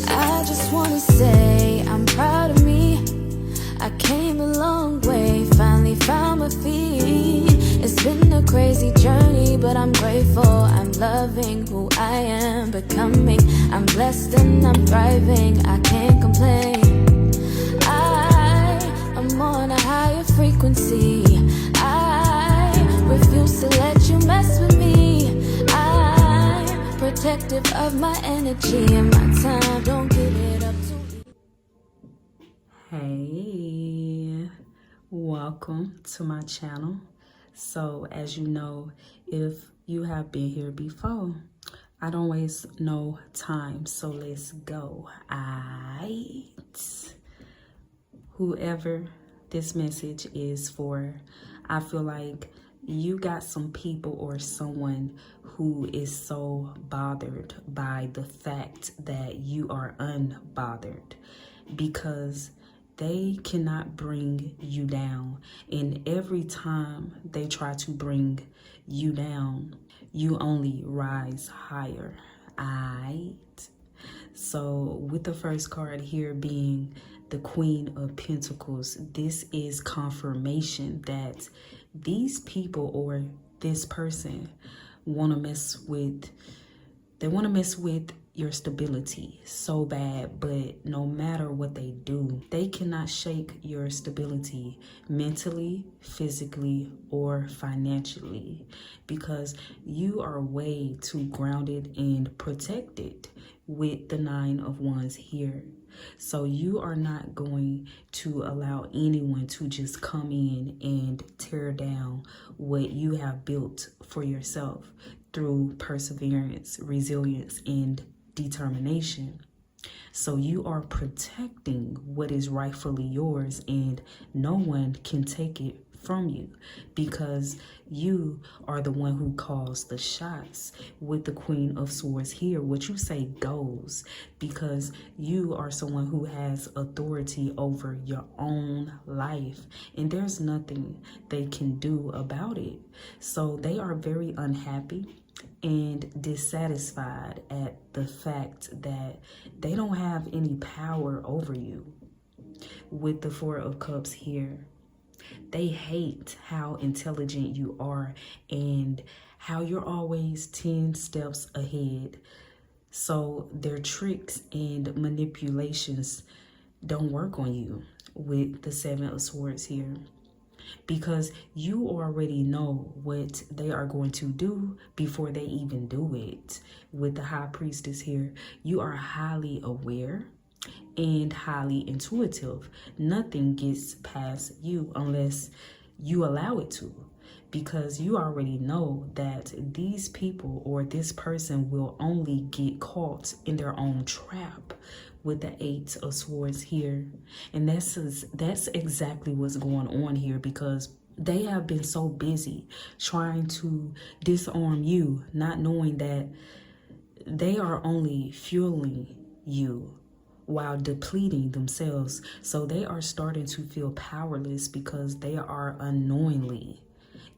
I just wanna say I'm proud of me. I came a long way, finally found my feet. It's been a crazy journey, but I'm grateful. I'm loving who I am becoming. I'm blessed and I'm thriving, I can't complain. I'm on a higher frequency. I refuse to let you mess with me. I'm protective of my energy and my time. Don't give it up to me. Hey, welcome to my channel. So as you know, if you have been here before, I don't waste no time, so let's go. Whoever this message is for, I feel like you got some people or someone who is so bothered by the fact that you are unbothered, because they cannot bring you down. And every time they try to bring you down, you only rise higher. So with the first card here being the Queen of Pentacles, this is confirmation that these people or this person want to mess with, they want to mess with your stability so bad, but no matter what they do, they cannot shake your stability mentally, physically, or financially, because you are way too grounded and protected with the Nine of Wands here. So you are not going to allow anyone to just come in and tear down what you have built for yourself through perseverance, resilience, and determination. So you are protecting what is rightfully yours, and no one can take it from you, because you are the one who calls the shots. With the Queen of Swords here, what you say goes, because you are someone who has authority over your own life, and there's nothing they can do about it. So they are very unhappy and dissatisfied at the fact that they don't have any power over you. With the Four of Cups here, they hate how intelligent you are and how you're always 10 steps ahead. So their tricks and manipulations don't work on you with the Seven of Swords here, because you already know what they are going to do before they even do it. With the High Priestess here, you are highly aware and highly intuitive. Nothing gets past you unless you allow it to, because you already know that these people or this person will only get caught in their own trap. With the Eight of Swords here, and that's exactly what's going on here, because they have been so busy trying to disarm you, not knowing that they are only fueling you while depleting themselves. So they are starting to feel powerless because they are unknowingly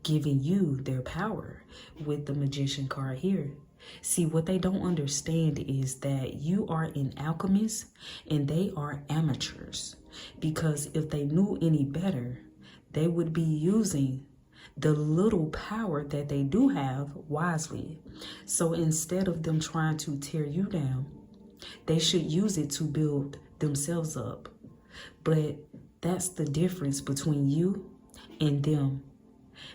giving you their power. With the Magician card here, see, what they don't understand is that you are an alchemist and they are amateurs, because if they knew any better, they would be using the little power that they do have wisely. So instead of them trying to tear you down, they should use it to build themselves up. But that's the difference between you and them,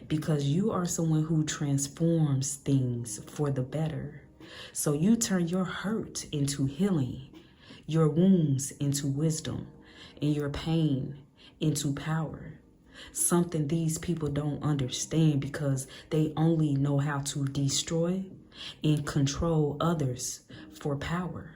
because you are someone who transforms things for the better. So you turn your hurt into healing, your wounds into wisdom, and your pain into power. Something these people don't understand, because they only know how to destroy and control others for power.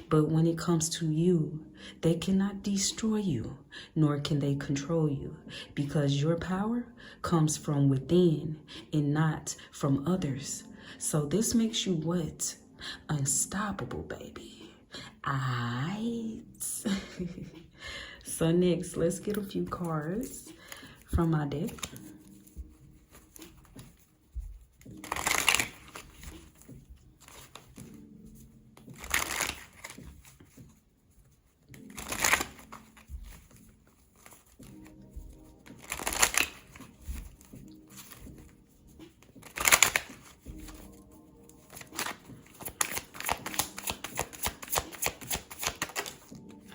But when it comes to you, they cannot destroy you, nor can they control you, because your power comes from within and not from others. So this makes you what? Unstoppable, baby. So next, let's get a few cards from my deck.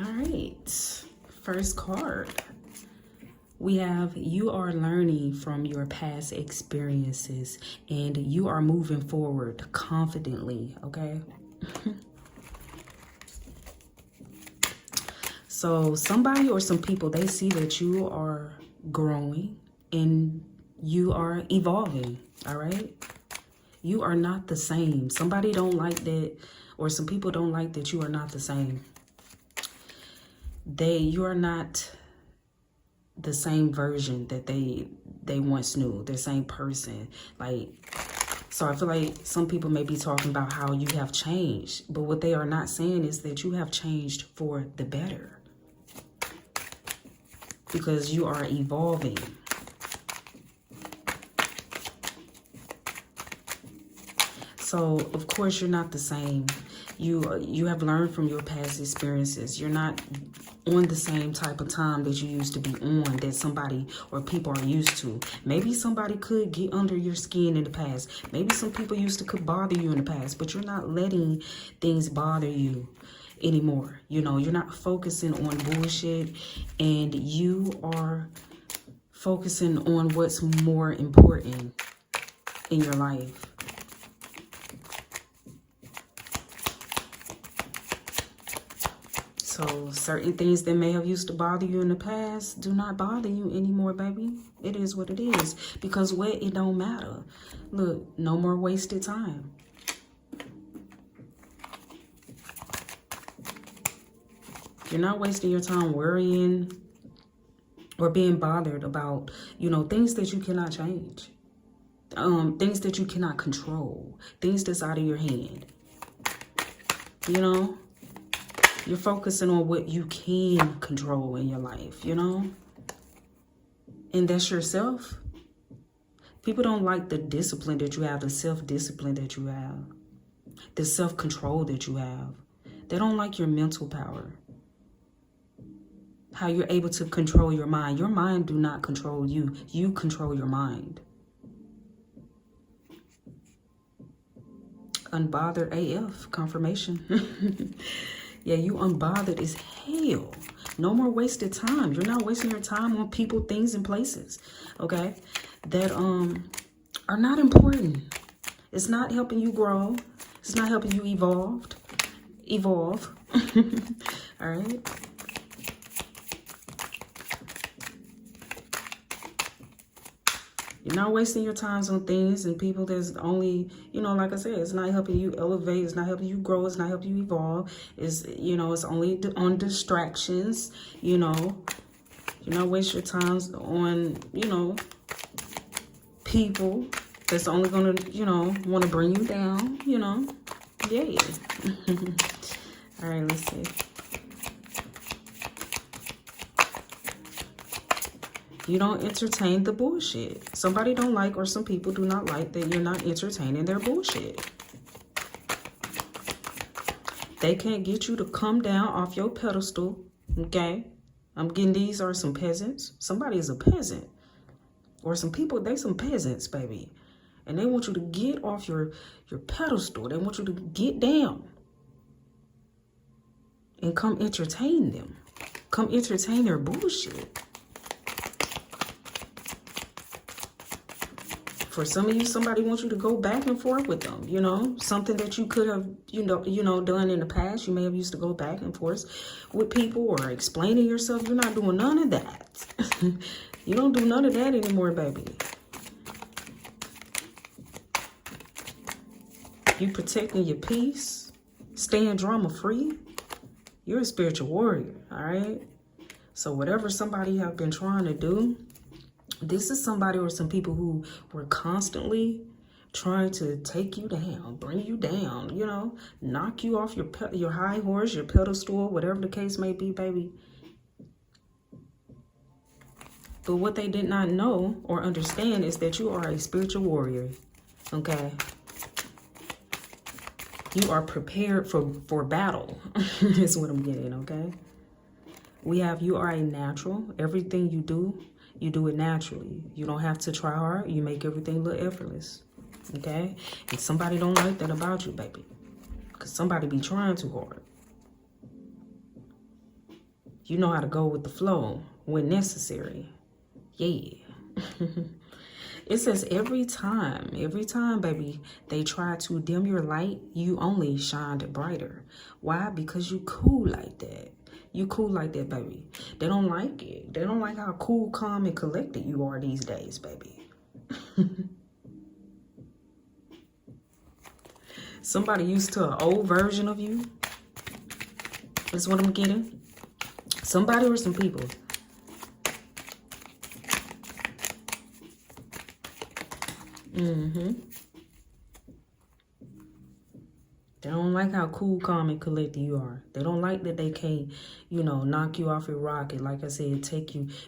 All right. First card. We have, you are learning from your past experiences and you are moving forward confidently, okay? So somebody or some people, they see that you are growing and you are evolving, all right? You are not the same. Somebody don't like that, or some people don't like that you are not the same. You are not the same version that they once knew, the same person. Like, so I feel like some people may be talking about how you have changed, but what they are not saying is that you have changed for the better, because you are evolving. So of course you're not the same. You have learned from your past experiences. You're not on the same type of time that you used to be on, that somebody or people are used to. Maybe somebody could get under your skin in the past. Maybe some people could bother you in the past, but you're not letting things bother you anymore. You know, you're not focusing on bullshit, and you are focusing on what's more important in your life. So certain things that may have used to bother you in the past do not bother you anymore, baby. It is what it is. Because what? It don't matter. Look, no more wasted time. You're not wasting your time worrying or being bothered about, you know, things that you cannot change. Things that you cannot control. Things that's out of your hand. You know? You're focusing on what you can control in your life, you know? And that's yourself. People don't like the discipline that you have, the self-discipline that you have, the self-control that you have. They don't like your mental power. How you're able to control your mind. Your mind do not control you. You control your mind. Unbothered AF, confirmation. Yeah, you unbothered as hell. No more wasted time. You're not wasting your time on people, things, and places, okay, that are not important. It's not helping you grow. It's not helping you evolve. All right. You're not wasting your times on things and people that's only, you know, like I said, it's not helping you elevate. It's not helping you grow. It's not helping you evolve. It's, you know, it's only on distractions, you know. You're not wasting your times on, you know, people that's only going to, you know, want to bring you down, you know. Yeah. All right, let's see. You don't entertain the bullshit. Somebody don't like, or some people do not like, that you're not entertaining their bullshit. They can't get you to come down off your pedestal, okay? I'm getting these are some peasants. Somebody is a peasant. Or some people, they some peasants, baby. And they want you to get off your pedestal. They want you to get down. And come entertain them. Come entertain their bullshit. For some of you, somebody wants you to go back and forth with them, you know, something that you could have, you know, done in the past. You may have used to go back and forth with people or explaining yourself. You're not doing none of that. You don't do none of that anymore, baby. You protecting your peace, staying drama free. You're a spiritual warrior, all right? So whatever somebody have been trying to do, this is somebody or some people who were constantly trying to take you down, bring you down, you know, knock you off your high horse, your pedestal, whatever the case may be, baby. But what they did not know or understand is that you are a spiritual warrior, okay? You are prepared for battle, is what I'm getting, okay? We have, you are a natural. Everything you do it naturally. You don't have to try hard. You make everything look effortless, okay? And somebody don't like that about you, baby, because somebody be trying too hard. You know how to go with the flow when necessary. Yeah. It says every time, baby, they try to dim your light, you only shined brighter. Why? Because you cool like that. You cool like that, baby. They don't like it. They don't like how cool, calm, and collected you are these days, baby. Somebody used to an old version of you. That's what I'm getting. Somebody or some people. They don't like how cool, calm, and collected you are. They don't like that they can't, you know, knock you off your rocket. Like I said,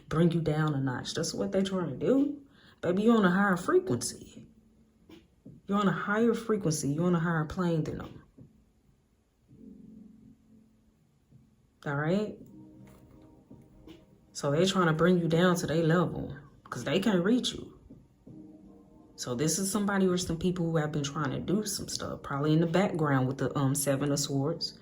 bring you down a notch. That's what they're trying to do. Baby, you're on a higher frequency. You're on a higher frequency. You're on a higher plane than them. All right? So they're trying to bring you down to their level because they can't reach you. So this is somebody or some people who have been trying to do some stuff, probably in the background with the Seven of Swords,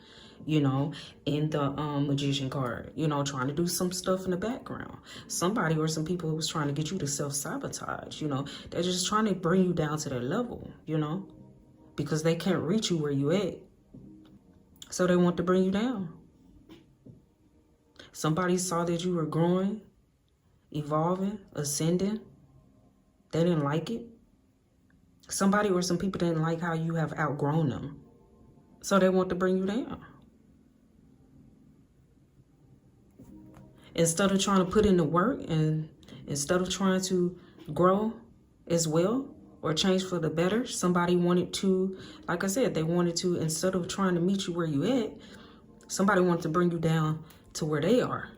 you know, in the Magician card, you know, trying to do some stuff in the background. Somebody or some people who was trying to get you to self-sabotage, you know. They're just trying to bring you down to their level, you know, because they can't reach you where you at. So they want to bring you down. Somebody saw that you were growing, evolving, ascending. They didn't like it. Somebody or some people didn't like how you have outgrown them. So they want to bring you down. Instead of trying to put in the work and instead of trying to grow as well or change for the better, somebody wanted to, like I said, they wanted to, instead of trying to meet you where you at, somebody wanted to bring you down to where they are.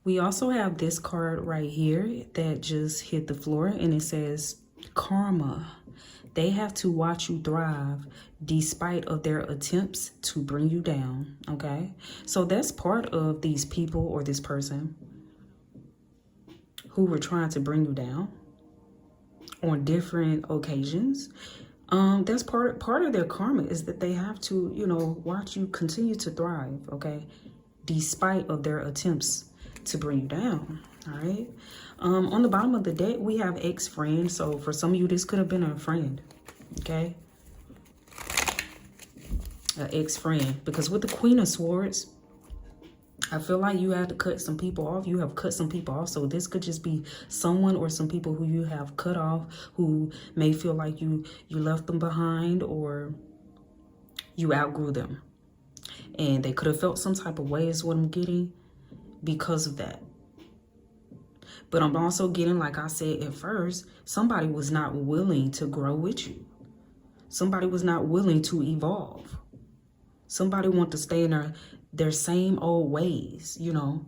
We also have this card right here that just hit the floor, and it says karma. They have to watch you thrive despite of their attempts to bring you down, okay? So that's part of these people or this person who were trying to bring you down on different occasions. That's part of their karma, is that they have to, you know, watch you continue to thrive, okay? Despite of their attempts to bring you down. All right. On the bottom of the deck, we have ex-friend. So for some of you, this could have been a friend. Okay. An ex-friend. Because with the Queen of Swords, I feel like you had to cut some people off. You have cut some people off. So this could just be someone or some people who you have cut off, who may feel like you left them behind or you outgrew them. And they could have felt some type of way is what I'm getting because of that. But I'm also getting, like I said at first, somebody was not willing to grow with you. Somebody was not willing to evolve. Somebody want to stay in their same old ways, you know,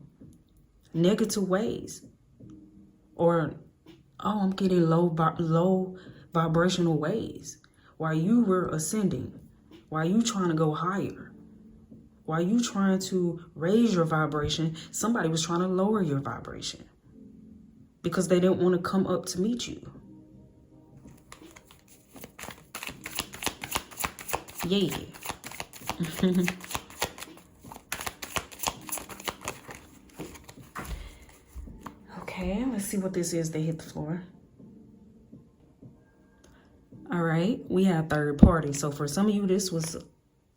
negative ways. Or, oh, I'm getting low vibrational ways. While you were ascending, while you trying to go higher, while you trying to raise your vibration, somebody was trying to lower your vibration because they didn't want to come up to meet you. Yeah. Okay, let's see what this is that hit the floor. All right, we have third party. So for some of you, this was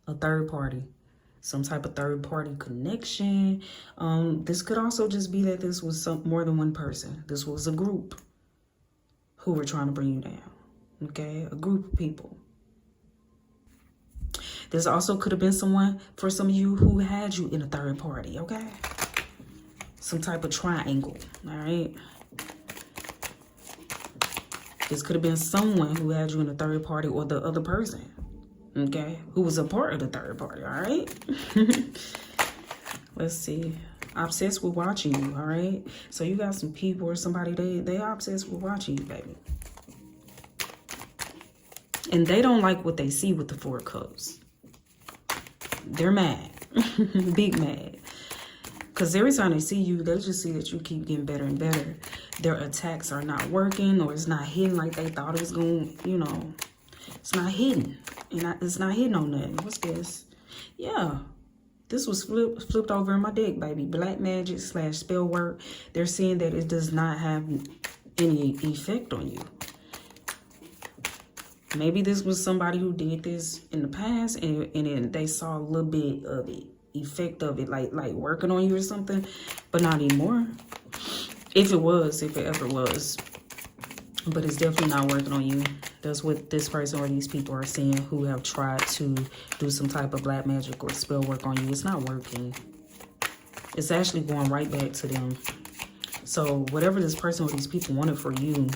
a third party. Some type of third party connection. This could also just be that this was more than one person. This was a group who were trying to bring you down. Okay, a group of people. This also could have been someone, for some of you, who had you in a third party, okay? Some type of triangle, all right? This could have been someone who had you in a third party or the other person, okay? Who was a part of the third party, all right? Let's see. Obsessed with watching you, all right? So you got some people or somebody, they obsessed with watching you, baby. And they don't like what they see with the Four of Cups. They're mad, big mad. Because every time they see you, they just see that you keep getting better and better. Their attacks are not working, or it's not hitting like they thought it was going, you know. It's not hitting. It's not hitting on nothing. What's this? Yeah. This was flipped over in my deck, baby. Black magic / spell work. They're saying that it does not have any effect on you. Maybe this was somebody who did this in the past, and then they saw a little bit of the effect of it, like working on you or something, but not anymore. If it ever was. But it's definitely not working on you. That's what this person or these people are saying who have tried to do some type of black magic or spell work on you. It's not working. It's actually going right back to them. So whatever this person or these people wanted for you,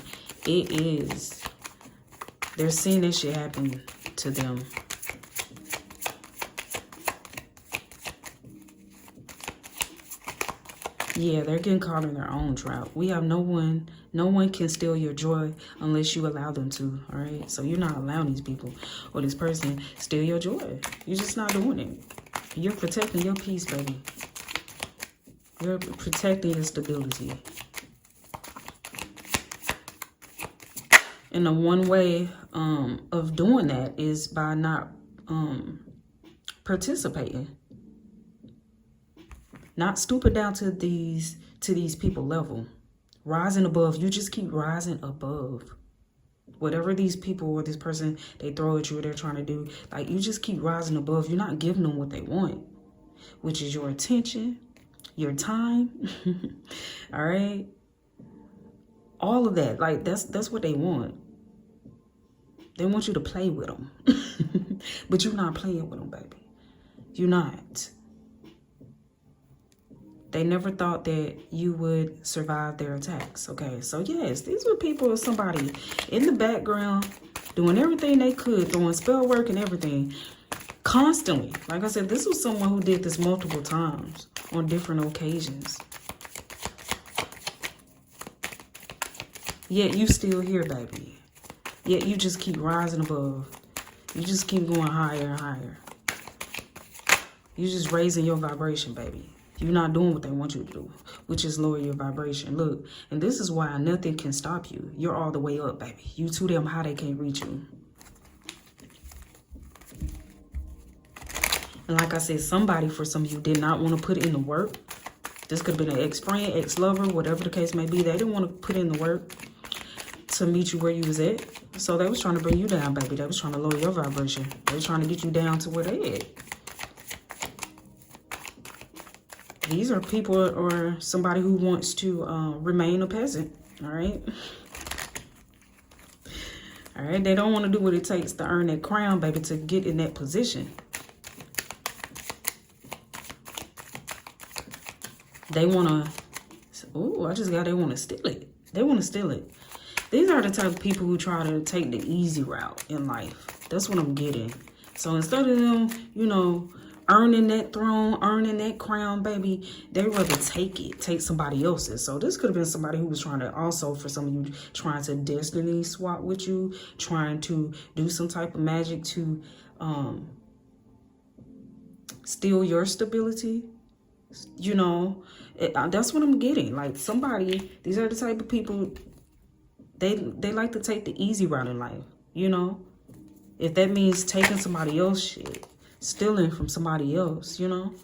it is. They're seeing this shit happen to them. Yeah, they're getting caught in their own trap. We have no one can steal your joy unless you allow them to, all right? So you're not allowing these people or this person steal your joy. You're just not doing it. You're protecting your peace, baby. You're protecting your stability. And the one way of doing that is by not participating. Not stooping down to these people level. Rising above. You just keep rising above. Whatever these people or this person they throw at you or they're trying to do, like, you just keep rising above. You're not giving them what they want, which is your attention, your time. All right? All of that. Like, that's what they want. They want you to play with them. But you're not playing with them, baby. You're not. They never thought that you would survive their attacks. Okay, so yes, these were people, somebody in the background doing everything they could, throwing spell work and everything constantly. Like I said, this was someone who did this multiple times on different occasions. Yet you still here, baby. Yet you just keep rising above. You just keep going higher and higher. You just raising your vibration, baby. You're not doing what they want you to do, which is lower your vibration. Look, and this is why nothing can stop you. You're all the way up, baby. You too damn high, they can't reach you. And like I said, somebody, for some of you, did not want to put in the work. This could have been an ex-friend, ex-lover, whatever the case may be. They didn't want to put in the work to meet you where you was at. So they was trying to bring you down, baby. They was trying to lower your vibration. They was trying to get you down to where they at. These are people or somebody who wants to remain a peasant, all right? All right, they don't want to do what it takes to earn that crown, baby, to get in that position. They want to, oh, I just got, they want to steal it. They want to steal it. These are the type of people who try to take the easy route in life. That's what I'm getting. So instead of them, you know, earning that throne, earning that crown, baby, they rather take somebody else's. So this could have been somebody who was trying to also, for some of you, trying to destiny swap with you, trying to do some type of magic to steal your stability. You know, that's what I'm getting. Like, somebody, these are the type of people, they like to take the easy route in life, you know? If that means taking somebody else's shit, stealing from somebody else, you know.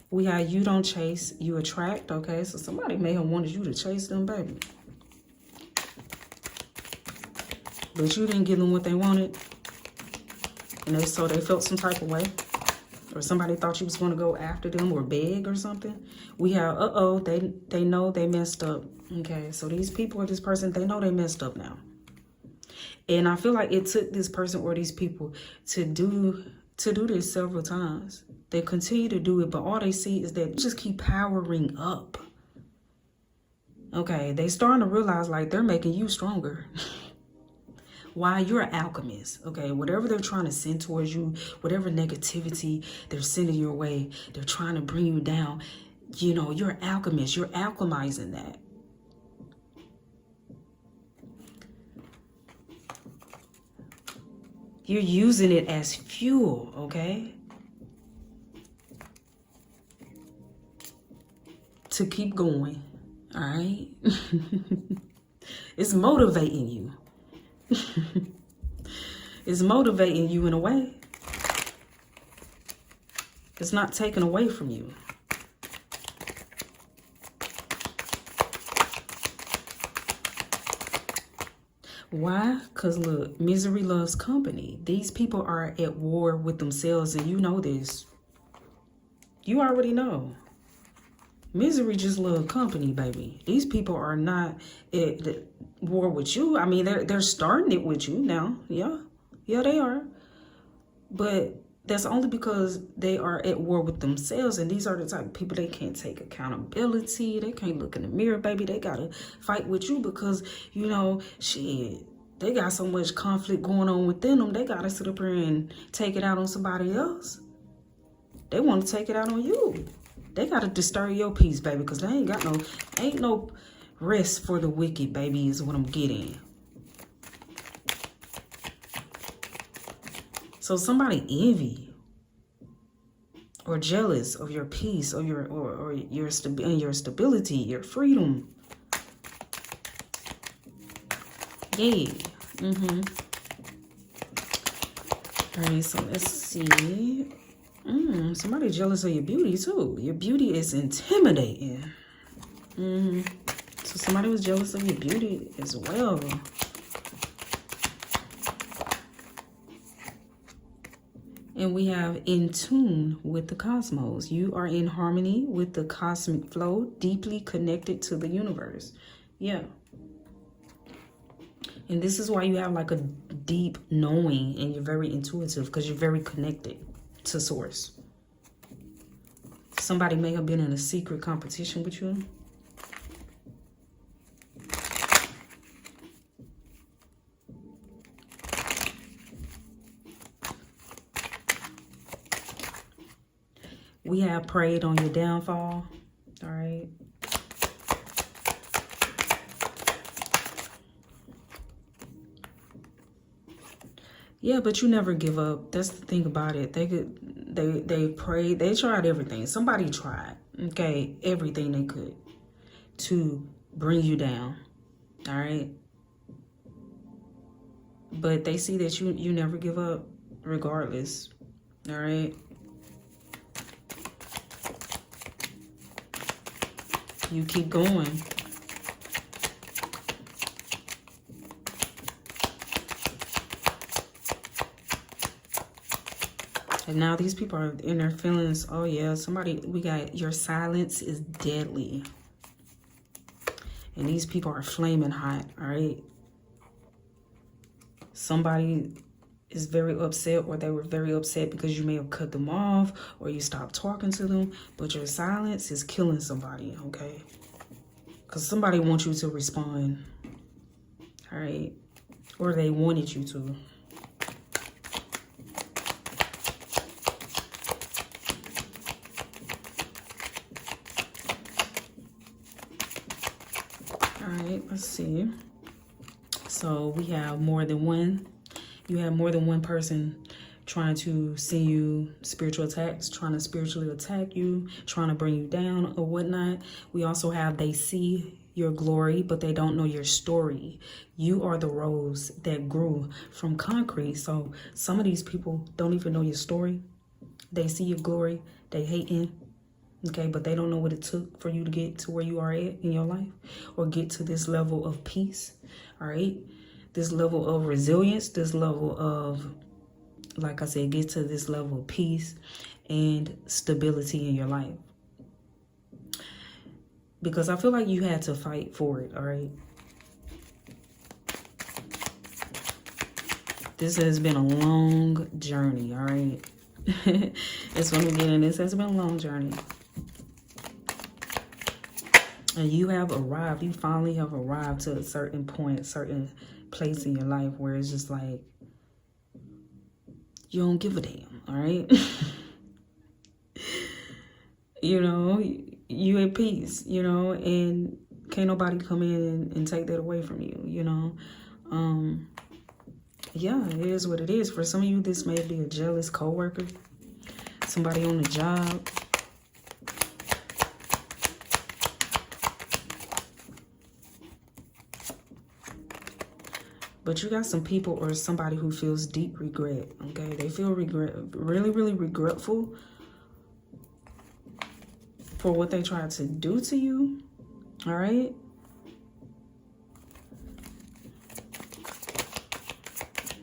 We have you don't chase, you attract, okay? So somebody may have wanted you to chase them, baby. But you didn't give them what they wanted. And so they felt some type of way. Or somebody thought you was going to go after them or beg or something. We have, they know they messed up. Okay, so these people or this person, they know they messed up now. And I feel like it took this person or these people to do this several times. They continue to do it, but all they see is that you just keep powering up. Okay, they starting to realize, like, they're making you stronger. Why? You're an alchemist, okay? Whatever they're trying to send towards you, whatever negativity they're sending your way, they're trying to bring you down, you know, you're an alchemist. You're alchemizing that. You're using it as fuel, okay? To keep going, all right? It's motivating you. It's motivating you in a way. It's not taken away from you. Why? Because look, misery loves company. These people are at war with themselves, and you know this. You already know. Misery just loves company, baby. These people are not at war with you. I mean, they're starting it with you now. Yeah, they are. But that's only because they are at war with themselves, and these are the type of people, they can't take accountability. They can't look in the mirror, baby. They gotta fight with you because, you know, shit, they got so much conflict going on within them. They gotta sit up here and take it out on somebody else. They want to take it out on you. They gotta disturb your peace, baby, because they ain't no rest for the wicked, baby, is what I'm getting. So somebody envy or jealous of your peace, or your stability, your freedom. Yeah. All right, so let's see. Somebody jealous of your beauty too. Your beauty is intimidating. So somebody was jealous of your beauty as well. And we have in tune with the cosmos. You are in harmony with the cosmic flow, deeply connected to the universe. Yeah. And this is why you have like a deep knowing, and you're very intuitive because you're very connected to source. Somebody may have been in a secret competition with you. We have preyed on your downfall. All right. Yeah, but you never give up. That's the thing about it. They prayed. They tried everything. Somebody tried, okay, everything they could to bring you down. All right. But they see that you never give up regardless. All right. You keep going. And now these people are in their feelings. Oh yeah, we got your silence is deadly. And these people are flaming hot, all right? Somebody is very upset, or they were very upset because you may have cut them off or you stopped talking to them, but your silence is killing somebody, okay? Because somebody wants you to respond, all right? Or they wanted you to. All right, let's see. So we have more than one. You have more than one person trying to send you spiritual attacks, trying to spiritually attack you, trying to bring you down or whatnot. We also have they see your glory, but they don't know your story. You are the rose that grew from concrete. So some of these people don't even know your story. They see your glory, they hating, okay, but they don't know what it took for you to get to where you are at in your life, or get to this level of peace, all right? This level of resilience, this level of, like I said, get to this level of peace and stability in your life. Because I feel like you had to fight for it, all right? This has been a long journey, all right? That's what I'm getting. This has been a long journey. And you have arrived. You finally have arrived to a certain point, a certain place in your life where it's just like, you don't give a damn, all right? You know, you at peace, you know, and can't nobody come in and take that away from you, you know? Yeah, it is what it is. For some of you, this may be a jealous coworker, somebody on the job. But you got some people or somebody who feels deep regret, okay? They feel regret, really, really regretful for what they tried to do to you, all right?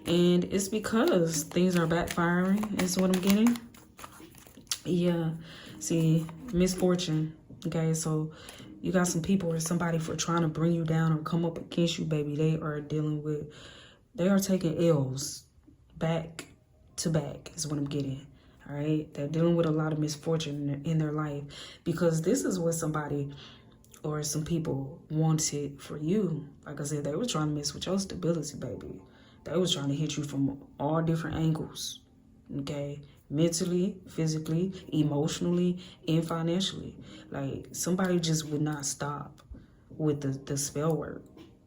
And it's because things are backfiring, is what I'm getting. Yeah, see, misfortune, okay? So you got some people or somebody for trying to bring you down or come up against you, baby. They are dealing with, they are taking L's back to back, is what I'm getting, all right? They're dealing with a lot of misfortune in their life because this is what somebody or some people wanted for you. Like I said, they were trying to mess with your stability, baby. They was trying to hit you from all different angles, okay? Mentally, physically, emotionally, and financially. Like, somebody just would not stop with the spell work,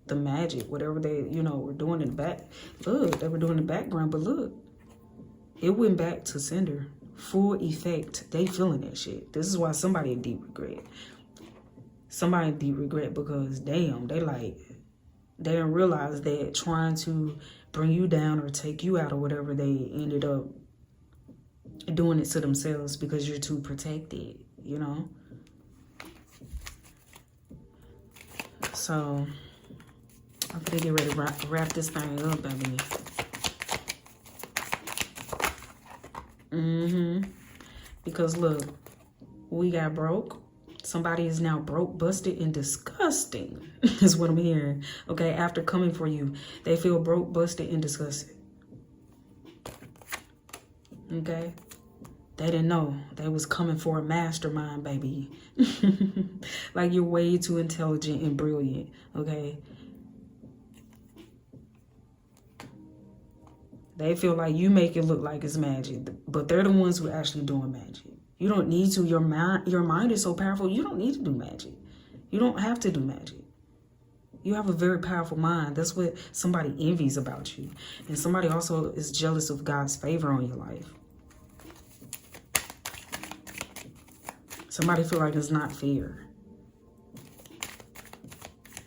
the magic, whatever they, you know, were doing in the back. Look, they were doing in the background, but look, it went back to sender. Full effect. They feeling that shit. This is why somebody in deep regret. Somebody in deep regret because, damn, they didn't realize that trying to bring you down or take you out or whatever, they ended up doing it to themselves because you're too protected, you know? So, I'm gonna get ready to wrap this thing up, baby. Because look, we got broke. Somebody is now broke, busted, and disgusting, is what I'm hearing. Okay, after coming for you, they feel broke, busted, and disgusted. Okay? They didn't know they was coming for a mastermind, baby. Like, you're way too intelligent and brilliant, okay? They feel like you make it look like it's magic, but they're the ones who are actually doing magic. You don't need to. Your mind is so powerful. You don't need to do magic. You don't have to do magic. You have a very powerful mind. That's what somebody envies about you. And somebody also is jealous of God's favor on your life. Somebody feel like it's not fair.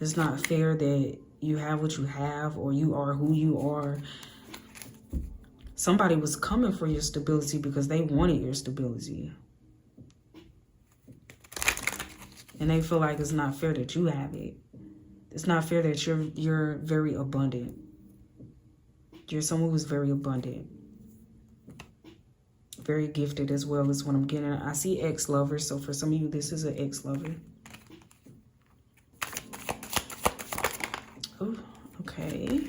It's not fair that you have what you have or you are who you are. Somebody was coming for your stability because they wanted your stability. And they feel like it's not fair that you have it. It's not fair that you're very abundant. You're someone who's very abundant. Very gifted as well is what I'm getting. I see ex-lover. So for some of you, this is an ex-lover. Oh, okay.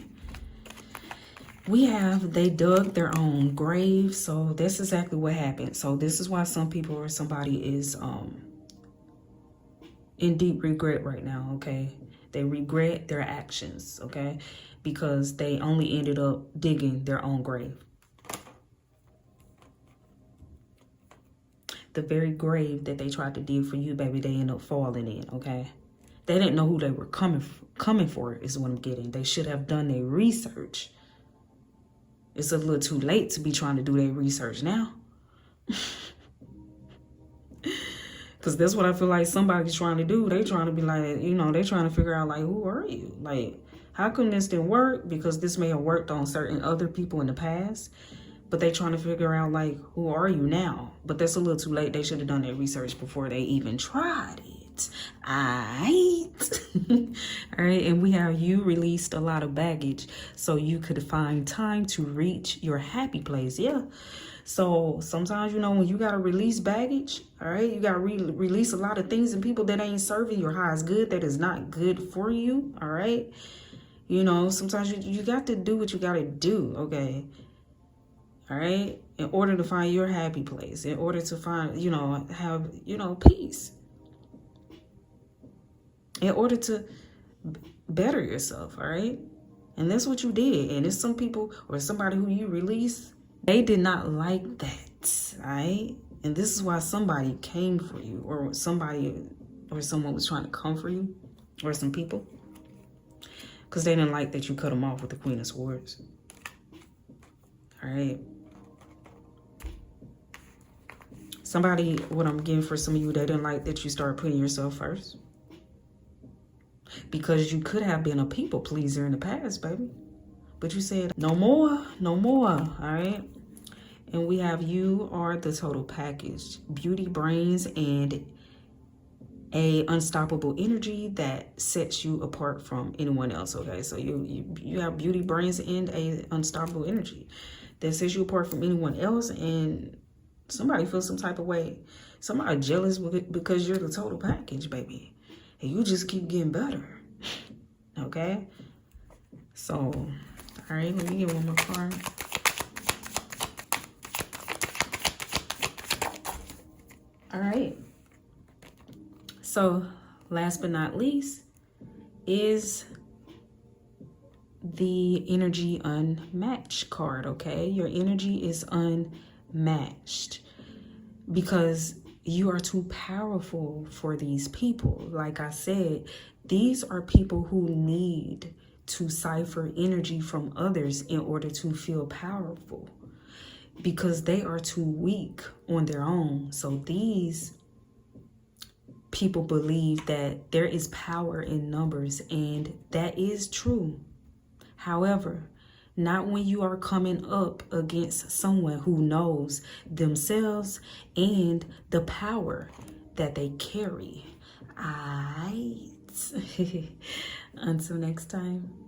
We have, they dug their own grave. So that's exactly what happened. So this is why some people or somebody is in deep regret right now, okay? They regret their actions, okay? Because they only ended up digging their own grave. The very grave that they tried to dig for you, baby, they end up falling in, okay? They didn't know who they were coming for, is what I'm getting. They should have done their research. It's a little too late to be trying to do their research now. Because that's what I feel like somebody's trying to do. They trying to be like, you know, they trying to figure out, like, who are you? Like, how come this didn't work? Because this may have worked on certain other people in the past. But they trying to figure out, like, who are you now? But that's a little too late. They should have done their research before they even tried it. Alright. Alright, and we have you released a lot of baggage so you could find time to reach your happy place. Yeah. So sometimes, you know, when you got to release baggage, all right, you got to release a lot of things and people that ain't serving your highest good, that is not good for you, all right? You know, sometimes you got to do what you got to do, okay? All right? In order to find your happy place, in order to find, you know, have, you know, peace. In order to better yourself, all right? And that's what you did. And it's some people or somebody who you release, they did not like that, right? And this is why somebody came for you, or somebody or someone was trying to come for you, or some people, because they didn't like that you cut them off with the Queen of Swords. All right. Somebody, what I'm getting for some of you, they didn't like that you started putting yourself first. Because you could have been a people pleaser in the past, baby. But you said, no more, no more, all right? And we have, you are the total package. Beauty, brains, and a unstoppable energy that sets you apart from anyone else. Okay, so you have beauty, brains, and a unstoppable energy that sets you apart from anyone else, and somebody feels some type of way. Somebody jealous because you're the total package, baby, and you just keep getting better. Okay, so all right, let me get one more card. All right, so last but not least is the energy unmatched card. Okay, your energy is unmatched because you are too powerful for these people. Like I said, these are people who need to cipher energy from others in order to feel powerful, because they are too weak on their own. So these people believe that there is power in numbers, and that is true. However, not when you are coming up against someone who knows themselves and the power that they carry. Until next time.